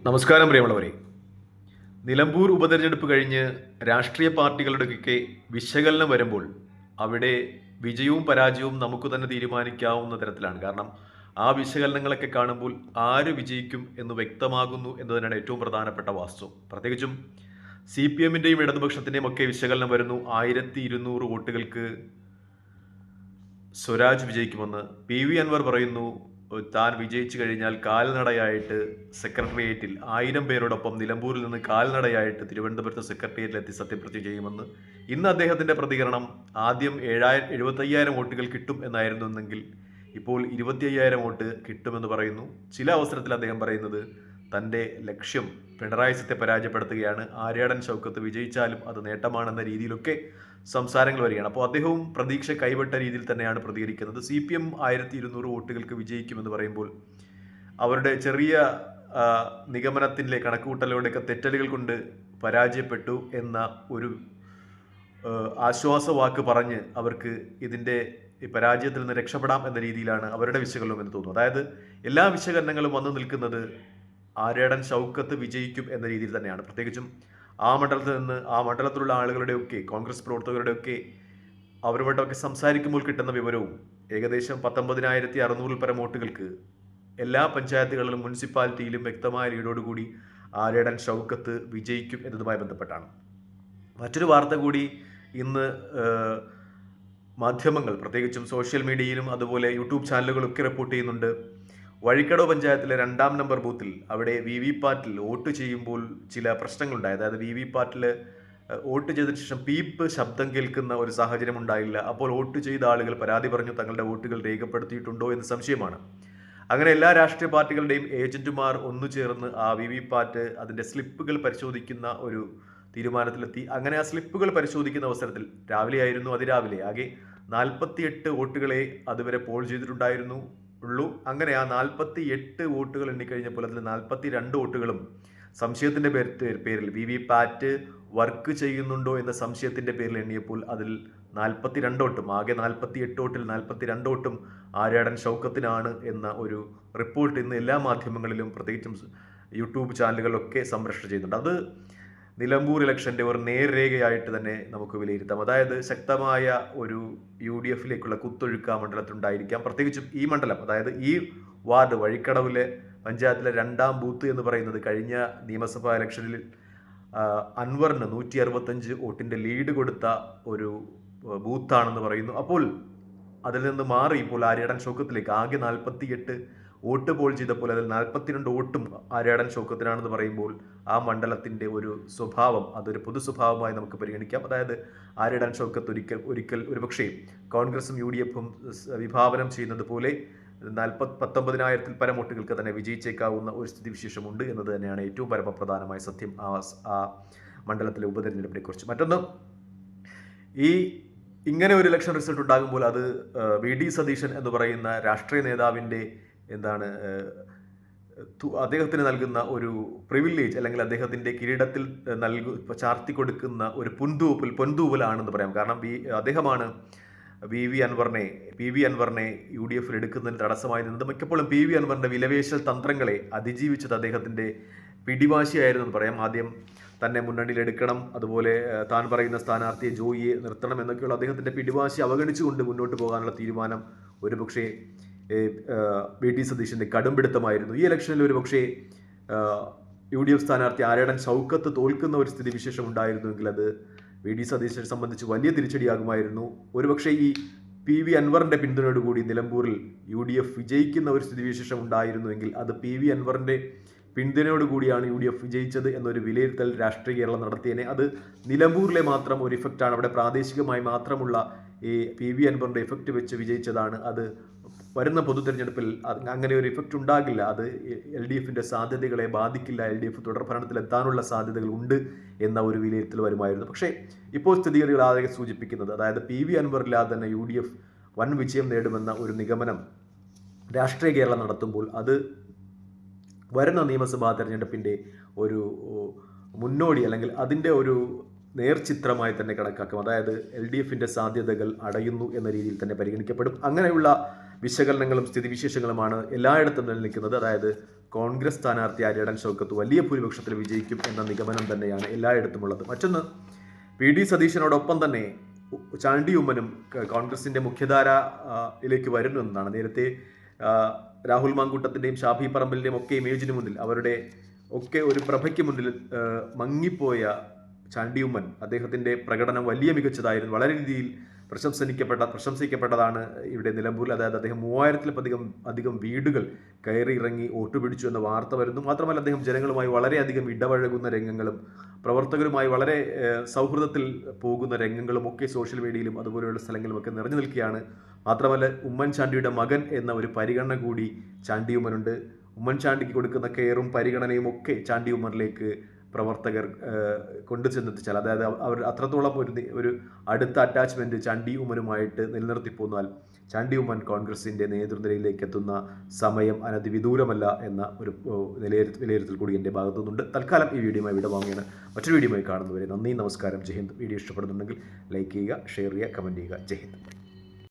നമസ്കാരം പ്രിയമുള്ളവരെ. നിലമ്പൂർ ഉപതെരഞ്ഞെടുപ്പ് കഴിഞ്ഞ് രാഷ്ട്രീയ പാർട്ടികളുടെയൊക്കെ വിശകലനം വരുമ്പോൾ അവിടെ വിജയവും പരാജയവും നമുക്ക് തന്നെ തീരുമാനിക്കാവുന്ന തരത്തിലാണ്. കാരണം ആ വിശകലനങ്ങളൊക്കെ കാണുമ്പോൾ ആര് വിജയിക്കും എന്ന് വ്യക്തമാകുന്നു എന്ന് തന്നെയാണ് ഏറ്റവും പ്രധാനപ്പെട്ട വാസ്തവം. പ്രത്യേകിച്ചും സി പി എമ്മിൻ്റെയും ഇടതുപക്ഷത്തിൻ്റെയും ഒക്കെ വിശകലനം വരുന്നു. 1200 വോട്ടുകൾക്ക് സ്വരാജ് വിജയിക്കുമെന്ന്. പി വി അൻവർ പറയുന്നു താൻ വിജയിച്ചു കഴിഞ്ഞാൽ കാൽനടയായിട്ട് സെക്രട്ടേറിയറ്റിൽ 1000 പേരോടൊപ്പം നിലമ്പൂരിൽ നിന്ന് കാൽനടയായിട്ട് തിരുവനന്തപുരത്ത് സെക്രട്ടേറിയറ്റിലെത്തി സത്യപ്രതിജ്ഞ ചെയ്യുമെന്ന്. ഇന്ന് അദ്ദേഹത്തിൻ്റെ പ്രതികരണം ആദ്യം 75,000 വോട്ടുകൾ കിട്ടും എന്നായിരുന്നെങ്കിൽ ഇപ്പോൾ 25,000 വോട്ട് കിട്ടുമെന്ന് പറയുന്നു. ചില അവസരത്തിൽ അദ്ദേഹം പറയുന്നത് തൻ്റെ ലക്ഷ്യം പിണറായി സത്തെ പരാജയപ്പെടുത്തുകയാണ്, ആര്യാടൻ ഷൗക്കത്ത് വിജയിച്ചാലും അത് നേട്ടമാണെന്ന രീതിയിലൊക്കെ സംസാരങ്ങൾ വരികയാണ്. അപ്പോൾ അദ്ദേഹവും പ്രതീക്ഷ കൈവിട്ട രീതിയിൽ തന്നെയാണ് പ്രതികരിക്കുന്നത്. സി പി എം 1200 വോട്ടുകൾക്ക് വിജയിക്കുമെന്ന് പറയുമ്പോൾ അവരുടെ ചെറിയ നിഗമനത്തിൻ്റെ കണക്കുകൂട്ടലുകളുടെയൊക്കെ തെറ്റലുകൾ കൊണ്ട് പരാജയപ്പെട്ടു എന്ന ഒരു ആശ്വാസവാക്ക് പറഞ്ഞ് അവർക്ക് ഇതിൻ്റെ ഈ പരാജയത്തിൽ നിന്ന് രക്ഷപ്പെടാം എന്ന രീതിയിലാണ് അവരുടെ വിശകലനം എന്ന് തോന്നുന്നു. അതായത് എല്ലാ വിശകലനങ്ങളും വന്നു നിൽക്കുന്നത് ആര്യാടൻ ഷൗക്കത്ത് വിജയിക്കും എന്ന രീതിയിൽ തന്നെയാണ്. പ്രത്യേകിച്ചും ആ മണ്ഡലത്തിൽ നിന്ന് ആ മണ്ഡലത്തിലുള്ള ആളുകളുടെയൊക്കെ കോൺഗ്രസ് പ്രവർത്തകരുടെയൊക്കെ അവരുമായിട്ടൊക്കെ സംസാരിക്കുമ്പോൾ കിട്ടുന്ന വിവരവും ഏകദേശം 19,600 പരം വോട്ടുകൾക്ക് എല്ലാ പഞ്ചായത്തുകളിലും മുനിസിപ്പാലിറ്റിയിലും വ്യക്തമായ ലീഡോടുകൂടി ആര്യാടൻ ഷൗക്കത്ത് വിജയിക്കും എന്നതുമായി ബന്ധപ്പെട്ടാണ്. മറ്റൊരു വാർത്ത കൂടി ഇന്ന് മാധ്യമങ്ങൾ പ്രത്യേകിച്ചും സോഷ്യൽ മീഡിയയിലും അതുപോലെ യൂട്യൂബ് ചാനലുകളൊക്കെ റിപ്പോർട്ട് ചെയ്യുന്നുണ്ട്. വഴിക്കടവ് പഞ്ചായത്തിലെ 2-ാം നമ്പർ ബൂത്തിൽ അവിടെ വി വി പാറ്റിൽ വോട്ട് ചെയ്യുമ്പോൾ ചില പ്രശ്നങ്ങളുണ്ടായി. അതായത് വി വി പാറ്റിൽ വോട്ട് ചെയ്തതിനു ശേഷം പീപ്പ് ശബ്ദം കേൾക്കുന്ന ഒരു സാഹചര്യം ഉണ്ടായില്ല. അപ്പോൾ വോട്ട് ചെയ്ത ആളുകൾ പരാതി പറഞ്ഞു തങ്ങളുടെ വോട്ടുകൾ രേഖപ്പെടുത്തിയിട്ടുണ്ടോ എന്ന് സംശയമാണ്. അങ്ങനെ എല്ലാ രാഷ്ട്രീയ പാർട്ടികളുടെയും ഏജന്റുമാർ ഒന്നു ചേർന്ന് ആ വി വി പാറ്റ് അതിൻ്റെ സ്ലിപ്പുകൾ പരിശോധിക്കുന്ന ഒരു തീരുമാനത്തിലെത്തി. അങ്ങനെ ആ സ്ലിപ്പുകൾ പരിശോധിക്കുന്ന അവസരത്തിൽ രാവിലെയായിരുന്നു, അതിരാവിലെ ആകെ 48 വോട്ടുകളെ അതുവരെ പോൾ ചെയ്തിട്ടുണ്ടായിരുന്നു ഉള്ളൂ. അങ്ങനെ ആ 48 വോട്ടുകൾ എണ്ണിക്കഴിഞ്ഞപ്പോൾ അതിൽ 42 വോട്ടുകളും സംശയത്തിൻ്റെ പേരിൽ വി വി പാറ്റ് വർക്ക് ചെയ്യുന്നുണ്ടോ എന്ന സംശയത്തിൻ്റെ പേരിൽ എണ്ണിയപ്പോൾ അതിൽ 42 വോട്ടും ആകെ 48 വോട്ടിൽ 42 വോട്ടും ആര്യാടൻ ഷൗക്കത്തിനാണ് എന്ന ഒരു റിപ്പോർട്ട് ഇന്ന് എല്ലാ മാധ്യമങ്ങളിലും പ്രത്യേകിച്ചും യൂട്യൂബ് ചാനലുകളിലൊക്കെ സംപ്രേഷണം ചെയ്യുന്നുണ്ട്. അത് നിലമ്പൂർ ഇലക്ഷൻ്റെ ഒരു നേർരേഖയായിട്ട് തന്നെ നമുക്ക് വിലയിരുത്താം. അതായത് ശക്തമായ ഒരു യു ഡി എഫിലേക്കുള്ള കുത്തൊഴുക്ക് ആ മണ്ഡലത്തിലുണ്ടായിരിക്കാം. പ്രത്യേകിച്ചും ഈ മണ്ഡലം, അതായത് ഈ വാർഡ് വഴിക്കടവിലെ പഞ്ചായത്തിലെ 2-ാം ബൂത്ത് എന്ന് പറയുന്നത് കഴിഞ്ഞ നിയമസഭാ ഇലക്ഷനിൽ അൻവറിന് 165 വോട്ടിൻ്റെ ലീഡ് കൊടുത്ത ഒരു ബൂത്താണെന്ന് പറയുന്നു. അപ്പോൾ അതിൽ നിന്ന് മാറി ഇപ്പോൾ ആര്യാടൻ ഷൗക്കത്തിലേക്ക് ആകെ 48 വോട്ട് പോൾ ചെയ്തപ്പോൾ അതിൽ 42 വോട്ടും ആര്യാടൻ ഷൗക്കത്തിനാണെന്ന് പറയുമ്പോൾ ആ മണ്ഡലത്തിൻ്റെ ഒരു സ്വഭാവം അതൊരു പൊതു സ്വഭാവമായി നമുക്ക് പരിഗണിക്കാം. അതായത് ആര്യാടൻ ഷൗക്കത്ത് ഒരിക്കൽ ഒരുപക്ഷേ കോൺഗ്രസും യു ഡി എഫും വിഭാവനം ചെയ്യുന്നത് പോലെ 19,000 പരം വോട്ടുകൾക്ക് തന്നെ വിജയിച്ചേക്കാവുന്ന ഒരു സ്ഥിതിവിശേഷമുണ്ട് എന്നത് തന്നെയാണ് ഏറ്റവും പരമപ്രധാനമായ സത്യം ആ മണ്ഡലത്തിലെ ഉപതെരഞ്ഞെടുപ്പിനെ കുറിച്ച്. മറ്റൊന്ന്, ഇങ്ങനെ ഒരു ഇലക്ഷൻ റിസൾട്ട് ഉണ്ടാകുമ്പോൾ അത് വി ഡി സതീശൻ എന്ന് പറയുന്ന രാഷ്ട്രീയ നേതാവിൻ്റെ അദ്ദേഹത്തിന് നൽകുന്ന ഒരു പ്രിവിലേജ് അല്ലെങ്കിൽ അദ്ദേഹത്തിൻ്റെ കിരീടത്തിൽ ചാർത്തി കൊടുക്കുന്ന ഒരു പൊന്തൂവലാണെന്ന് പറയാം. കാരണം അദ്ദേഹമാണ് പി വി അൻവറിനെ യു ഡി എഫിൽ എടുക്കുന്നതിന് തടസ്സമായി നിന്നത്. മിക്കപ്പോഴും പി വി അൻവറിൻ്റെ വിലവേശൽ തന്ത്രങ്ങളെ അതിജീവിച്ചത് അദ്ദേഹത്തിൻ്റെ പിടിവാശിയായിരുന്നു എന്ന് പറയാം. ആദ്യം തന്നെ മുന്നണിയിൽ എടുക്കണം, അതുപോലെ താൻ പറയുന്ന സ്ഥാനാർത്ഥിയെ ജോയിയെ നിർത്തണം എന്നൊക്കെയുള്ള അദ്ദേഹത്തിൻ്റെ പിടിവാശി അവഗണിച്ചുകൊണ്ട് മുന്നോട്ട് പോകാനുള്ള തീരുമാനം ഒരുപക്ഷേ വി ടി സതീശൻ്റെ കടുംപിടുത്തമായിരുന്നു. ഈ ഇലക്ഷനിൽ ഒരുപക്ഷേ യു ഡി എഫ് സ്ഥാനാർത്ഥി ആര്യാടൻ ഷൗക്കത്ത് തോൽക്കുന്ന ഒരു സ്ഥിതിവിശേഷം ഉണ്ടായിരുന്നുവെങ്കിൽ അത് വി ഡി സതീശനെ സംബന്ധിച്ച് വലിയ തിരിച്ചടിയാകുമായിരുന്നു. ഒരുപക്ഷേ ഈ പി വി അൻവറിൻ്റെ പിന്തുണയോടുകൂടി നിലമ്പൂരിൽ യു ഡി എഫ് വിജയിക്കുന്ന ഒരു സ്ഥിതിവിശേഷം ഉണ്ടായിരുന്നുവെങ്കിൽ അത് പി വി അൻവറിൻ്റെ പിന്തുണയോടുകൂടിയാണ് യു ഡി എഫ് വിജയിച്ചത് എന്നൊരു വിലയിരുത്തൽ രാഷ്ട്രീയ കേരളം നടത്തിയതിനെ. അത് നിലമ്പൂരിലെ മാത്രം ഒരു ഇഫക്റ്റാണ്. അവിടെ പ്രാദേശികമായി മാത്രമുള്ള ഈ പി വി അൻവറിൻ്റെ ഇഫക്റ്റ് വെച്ച് വിജയിച്ചതാണ്. അത് വരുന്ന പൊതു തെരഞ്ഞെടുപ്പിൽ അങ്ങനെ ഒരു ഇഫക്റ്റ് ഉണ്ടാകില്ല. അത് എൽ ഡി എഫിൻ്റെ സാധ്യതകളെ ബാധിക്കില്ല. എൽ ഡി എഫ് തുടർ ഭരണത്തിലെത്താനുള്ള സാധ്യതകൾ ഉണ്ട് എന്ന ഒരു വിലയിരുത്തൽ വരുമായിരുന്നു. പക്ഷേ ഇപ്പോൾ സ്ഥിതിഗതികൾ ആകെ സൂചിപ്പിക്കുന്നത്, അതായത് പി വി അൻവറില്ലാതെ തന്നെ യു ഡി എഫ് വൻ വിജയം നേടുമെന്ന ഒരു നിഗമനം രാഷ്ട്രീയ കേരളം നടത്തുമ്പോൾ അത് വരുന്ന നിയമസഭാ തെരഞ്ഞെടുപ്പിൻ്റെ ഒരു മുന്നോടി അല്ലെങ്കിൽ അതിൻ്റെ ഒരു നേർചിത്രമായി തന്നെ കണക്കാക്കും. അതായത് എൽ ഡി എഫിൻ്റെ സാധ്യതകൾ അടയുന്നു എന്ന രീതിയിൽ തന്നെ പരിഗണിക്കപ്പെടും. അങ്ങനെയുള്ള വിശകലനങ്ങളും സ്ഥിതിവിശേഷങ്ങളുമാണ് എല്ലായിടത്തും നിലനിൽക്കുന്നത്. അതായത് കോൺഗ്രസ് സ്ഥാനാർത്ഥി ആര്യടൻ ഷൗക്കത്ത് വലിയ ഭൂരിപക്ഷത്തിൽ വിജയിക്കും എന്ന നിഗമനം തന്നെയാണ് എല്ലായിടത്തുമുള്ളത്. മറ്റൊന്ന്, പി ഡി സതീശനോടൊപ്പം തന്നെ ചാണ്ടി ഉമ്മനും കോൺഗ്രസിൻ്റെ മുഖ്യധാരയിലേക്ക് വരുന്നു എന്നതാണ്. നേരത്തെ രാഹുൽ മാങ്കൂട്ടത്തിൻ്റെയും ഷാഫി പറമ്പലിൻ്റെയും ഒക്കെ ഇമേജിന് മുന്നിൽ, അവരുടെ ഒക്കെ ഒരു പ്രഭയ്ക്ക് മുന്നിൽ മങ്ങിപ്പോയ ചാണ്ടി ഉമ്മൻ, അദ്ദേഹത്തിൻ്റെ പ്രകടനം വലിയ മികച്ചതായിരുന്നു, വളരെ രീതിയിൽ പ്രശംസിക്കപ്പെട്ടതാണ് ഇവിടെ നിലമ്പൂരിൽ. അതായത് അദ്ദേഹം 3000-ൽ-അധികം വീടുകൾ കയറി ഇറങ്ങി വോട്ട് പിടിച്ചു എന്ന വാർത്ത വരുന്നു. മാത്രമല്ല അദ്ദേഹം ജനങ്ങളുമായി വളരെയധികം ഇടപഴകുന്ന രംഗങ്ങളും പ്രവർത്തകരുമായി വളരെ സൗഹൃദത്തിൽ പോകുന്ന രംഗങ്ങളും ഒക്കെ സോഷ്യൽ മീഡിയയിലും അതുപോലെയുള്ള സ്ഥലങ്ങളുമൊക്കെ നിറഞ്ഞു നിൽക്കുകയാണ്. മാത്രമല്ല ഉമ്മൻചാണ്ടിയുടെ മകൻ എന്ന ഒരു പരിഗണന കൂടി ചാണ്ടി ഉമ്മനുണ്ട്. ഉമ്മൻചാണ്ടിക്ക് കൊടുക്കുന്ന കെയറും പരിഗണനയും ഒക്കെ ചാണ്ടി ഉമ്മനിലേക്ക് പ്രവർത്തകർ കൊണ്ടു ചെന്നെത്തിച്ചാൽ, അതായത് അവർ അത്രത്തോളം ഒരു അടുത്ത അറ്റാച്ച്മെൻറ്റ് ചാണ്ടി ഉമ്മനുമായിട്ട് നിലനിർത്തി പോന്നാൽ ചാണ്ടി ഉമ്മൻ കോൺഗ്രസിൻ്റെ നേതൃനിരയിലേക്ക് എത്തുന്ന സമയം അനധിവിദൂരമല്ല എന്ന ഒരു വിലയിരുത്തൽ കൂടി എൻ്റെ ഭാഗത്തു നിന്നുണ്ട്. തൽക്കാലം ഈ വീഡിയോയുമായി വിട വാങ്ങുകയാണ്. മറ്റൊരു വീഡിയോയുമായി കാണുന്നവരെ നന്ദി, നമസ്കാരം, ജയ് ഹിന്ദ്. വീഡിയോ ഇഷ്ടപ്പെടുന്നുണ്ടെങ്കിൽ ലൈക്ക് ചെയ്യുക, ഷെയർ ചെയ്യുക, കമൻറ്റ് ചെയ്യുക. ജയ് ഹിന്ദ്.